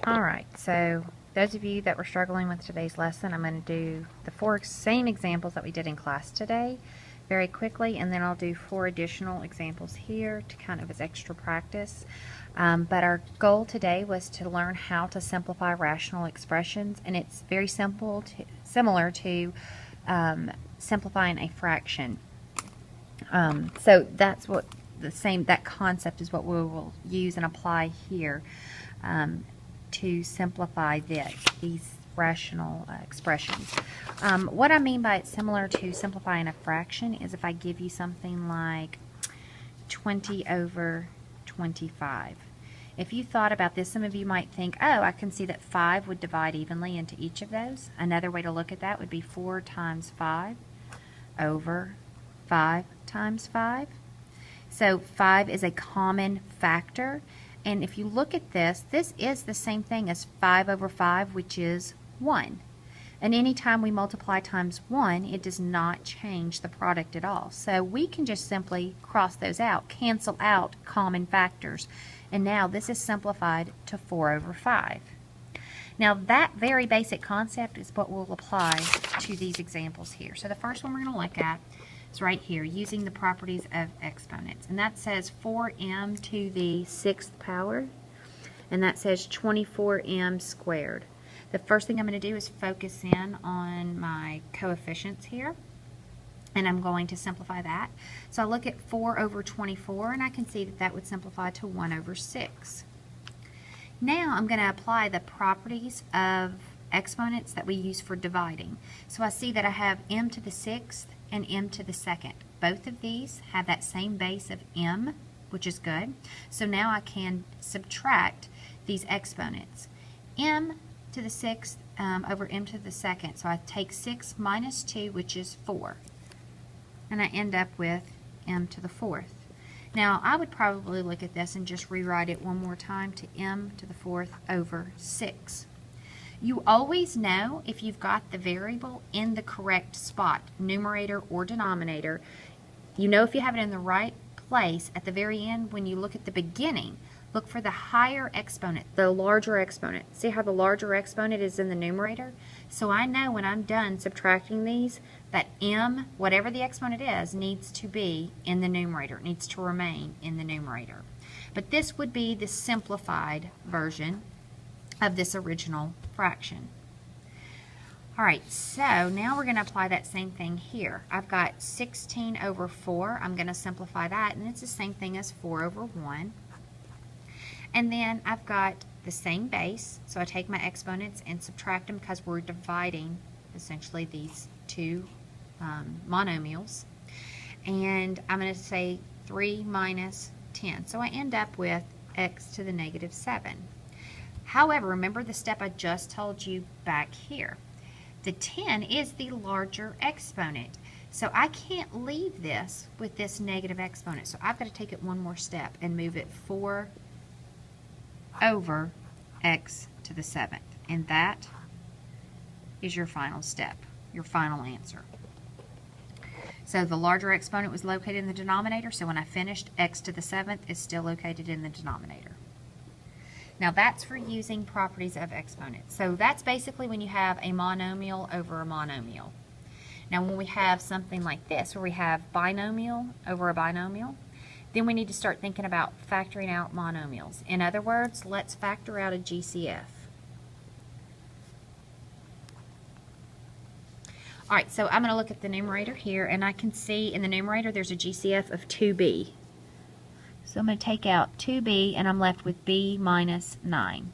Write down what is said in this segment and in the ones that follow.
Alright, so those of you that were struggling with today's lesson, I'm going to do the 4 same examples that we did in class today very quickly, and then I'll do 4 additional examples here to kind of as extra practice. But our goal today was to learn how to simplify rational expressions, and it's very similar to simplifying a fraction. So that's what that concept is what we will use and apply here to simplify these rational expressions. What I mean by it's similar to simplifying a fraction is if I give you something like 20 over 25. If you thought about this, some of you might think, oh, I can see that 5 would divide evenly into each of those. Another way to look at that would be 4 times 5 over 5 times 5. So 5 is a common factor. And if you look at this, this is the same thing as 5 over 5, which is 1. And anytime we multiply times 1, it does not change the product at all. So we can just simply cross those out, cancel out common factors. And now this is simplified to 4 over 5. Now that very basic concept is what we'll apply to these examples here. So the first one we're going to look at is right here, using the properties of exponents. And that says 4m to the 6th power, and that says 24m squared. The first thing I'm going to do is focus in on my coefficients here, and I'm going to simplify that. So I look at 4 over 24, and I can see that that would simplify to 1 over 6. Now I'm going to apply the properties of exponents that we use for dividing. So I see that I have m to the 6th and m to the 2nd. Both of these have that same base of m, which is good. So now I can subtract these exponents. M to the 6th over m to the 2nd. So I take 6 minus 2, which is 4. And I end up with m to the 4th. Now I would probably look at this and just rewrite it one more time to m to the 4th over 6. You always know if you've got the variable in the correct spot, numerator or denominator. You know if you have it in the right place at the very end. When you look at the beginning, look for the higher exponent, the larger exponent. See how the larger exponent is in the numerator? So I know when I'm done subtracting these that m, whatever the exponent is, needs to be in the numerator. It needs to remain in the numerator. But this would be the simplified version of this original fraction. Alright, so now we're going to apply that same thing here. I've got 16 over 4. I'm going to simplify that, and it's the same thing as 4 over 1. And then I've got the same base, so I take my exponents and subtract them because we're dividing essentially these two monomials. And I'm going to say 3 minus 10. So I end up with x to the negative 7. However, remember the step I just told you back here. The 10 is the larger exponent. So I can't leave this with this negative exponent. So I've got to take it one more step and move it 4 over x to the 7th. And that is your final step, your final answer. So the larger exponent was located in the denominator. So when I finished, x to the 7th is still located in the denominator. Now that's for using properties of exponents. So that's basically when you have a monomial over a monomial. Now when we have something like this, where we have binomial over a binomial, then we need to start thinking about factoring out monomials. In other words, let's factor out a GCF. Alright, so I'm going to look at the numerator here, and I can see in the numerator there's a GCF of 2b. So I'm going to take out 2b, and I'm left with b minus 9.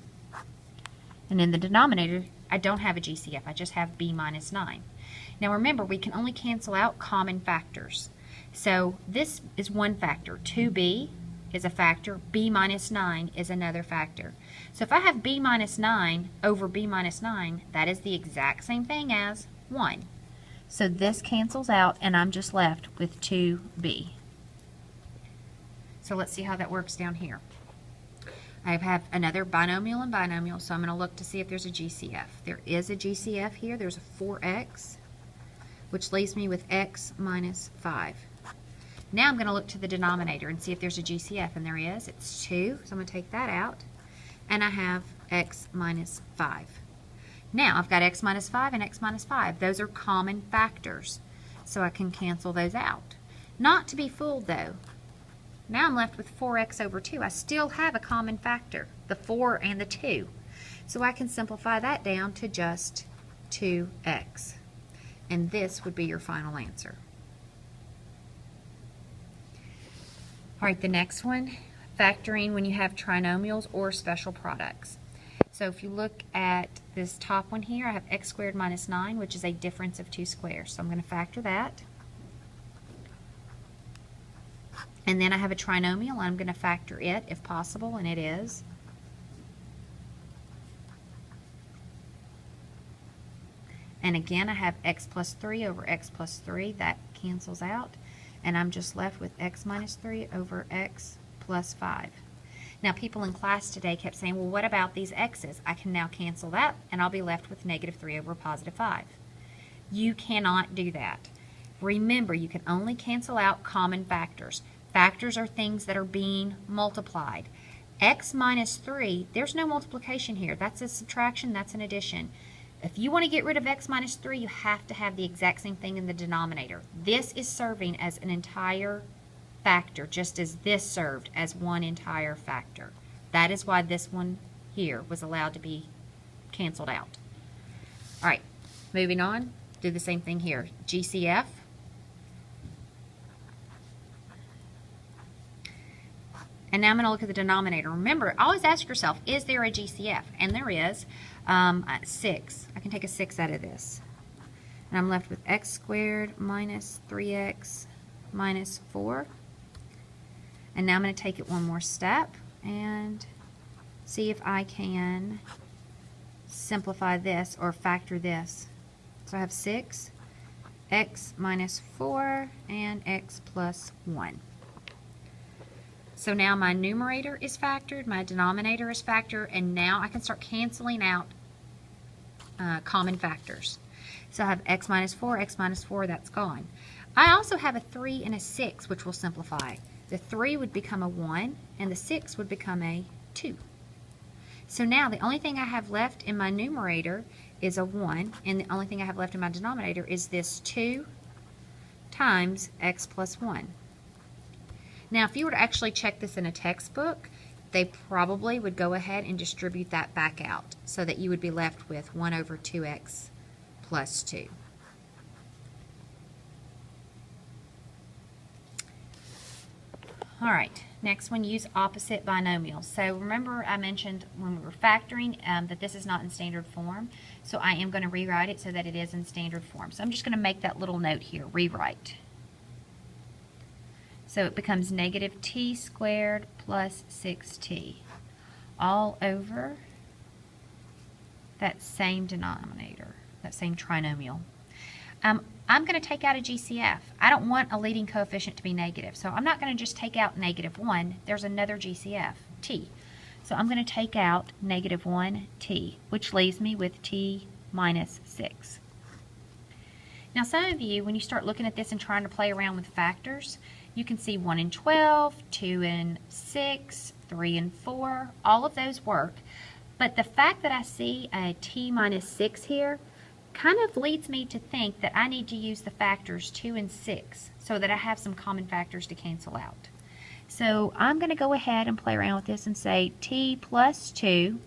And in the denominator, I don't have a GCF. I just have b minus 9. Now remember, we can only cancel out common factors. So this is one factor. 2b is a factor. b minus 9 is another factor. So if I have b minus 9 over b minus 9, that is the exact same thing as 1. So this cancels out, and I'm just left with 2b. So let's see how that works down here. I have another binomial and binomial, so I'm going to look to see if there's a GCF. There is a GCF here. There's a 4x, which leaves me with x minus 5. Now I'm going to look to the denominator and see if there's a GCF, and there is. It's 2, so I'm going to take that out. and I have x minus 5. Now I've got x minus 5 and x minus 5. Those are common factors, so I can cancel those out. Not to be fooled though. Now I'm left with 4x over 2. I still have a common factor, the 4 and the 2. So I can simplify that down to just 2x. And this would be your final answer. All right, the next one, factoring when you have trinomials or special products. So if you look at this top one here, I have x squared minus 9, which is a difference of 2 squares. So I'm going to factor that. And then I have a trinomial. I'm going to factor it if possible, and it is. And again, I have x plus 3 over x plus 3. That cancels out. And I'm just left with x minus 3 over x plus 5. Now, people in class today kept saying, well, what about these x's? I can now cancel that, and I'll be left with negative 3 over positive 5. You cannot do that. Remember, you can only cancel out common factors. Factors are things that are being multiplied. X minus 3, there's no multiplication here. That's a subtraction, that's an addition. If you want to get rid of x minus 3, you have to have the exact same thing in the denominator. This is serving as an entire factor, just as this served as one entire factor. That is why this one here was allowed to be canceled out. All right, moving on, do the same thing here. GCF. And now I'm going to look at the denominator. Remember, always ask yourself, is there a GCF? And there is. 6. I can take a 6 out of this. And I'm left with x squared minus 3x minus 4. And now I'm going to take it one more step and see if I can simplify this or factor this. So I have 6, x minus 4, and x plus 1. So now my numerator is factored, my denominator is factored, and now I can start canceling out common factors. So I have x minus 4, that's gone. I also have a 3 and a 6, which will simplify. The 3 would become a 1, and the 6 would become a 2. So now the only thing I have left in my numerator is a 1, and the only thing I have left in my denominator is this 2 times x plus 1. Now, if you were to actually check this in a textbook, they probably would go ahead and distribute that back out so that you would be left with 1 over 2x plus 2. All right, next one, use opposite binomials. So remember I mentioned when we were factoring that this is not in standard form, so I am going to rewrite it so that it is in standard form. So I'm just going to make that little note here, rewrite. So it becomes negative t squared plus 6t, all over that same denominator, that same trinomial. I'm going to take out a GCF. I don't want a leading coefficient to be negative, so I'm not going to just take out negative 1. There's another GCF, t. So I'm going to take out negative 1t, which leaves me with t minus 6. Now some of you, when you start looking at this and trying to play around with factors, you can see 1 and 12, 2 and 6, 3 and 4, all of those work. But the fact that I see a t minus 6 here kind of leads me to think that I need to use the factors 2 and 6 so that I have some common factors to cancel out. So I'm going to go ahead and play around with this and say t plus 2,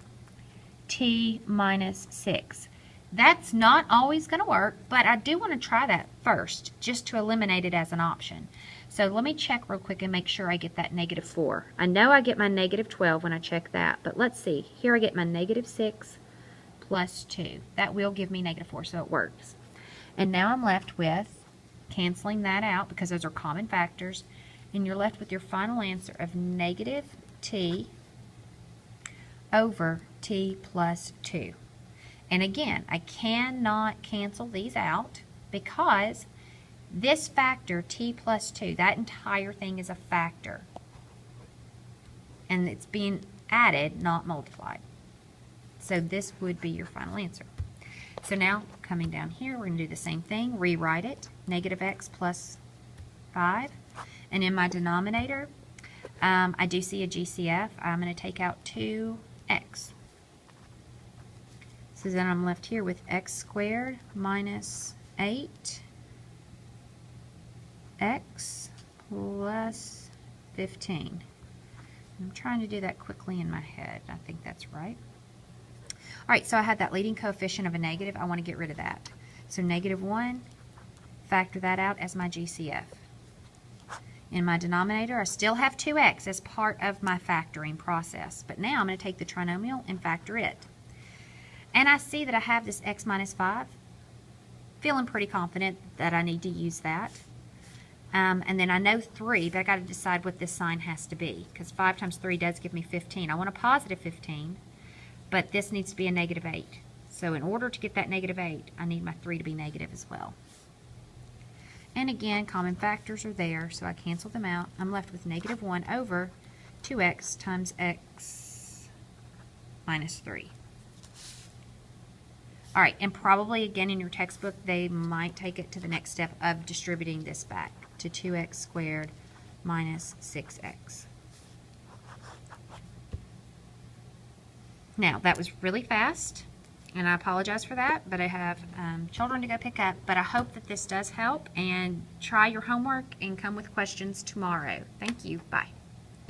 t minus 6. That's not always going to work, but I do want to try that first just to eliminate it as an option. So let me check real quick and make sure I get that negative 4. I know I get my negative 12 when I check that, but let's see. Here I get my negative 6 plus 2. That will give me negative 4, so it works. And now I'm left with canceling that out because those are common factors, and you're left with your final answer of negative t over t plus 2. And again, I cannot cancel these out because this factor, t plus 2, that entire thing is a factor. And it's being added, not multiplied. So this would be your final answer. So now, coming down here, we're going to do the same thing. Rewrite it, negative x plus 5. And in my denominator, I do see a GCF. I'm going to take out 2 x. So then I'm left here with x squared minus 8x plus 15. I'm trying to do that quickly in my head. I think that's right. All right, so I had that leading coefficient of a negative. I want to get rid of that. So -1, factor that out as my GCF. In my denominator, I still have 2x as part of my factoring process, but now I'm going to take the trinomial and factor it. And I see that I have this x minus 5. Feeling pretty confident that I need to use that. And then I know 3, but I got to decide what this sign has to be, because 5 times 3 does give me 15. I want a positive 15, but this needs to be a -8. So in order to get that -8, I need my 3 to be negative as well. And again, common factors are there, so I cancel them out. I'm left with -1 over 2x times x minus 3. All right, and probably again in your textbook, they might take it to the next step of distributing this back to 2x squared minus 6x. Now, that was really fast, and I apologize for that, but I have children to go pick up. But I hope that this does help, and try your homework and come with questions tomorrow. Thank you. Bye.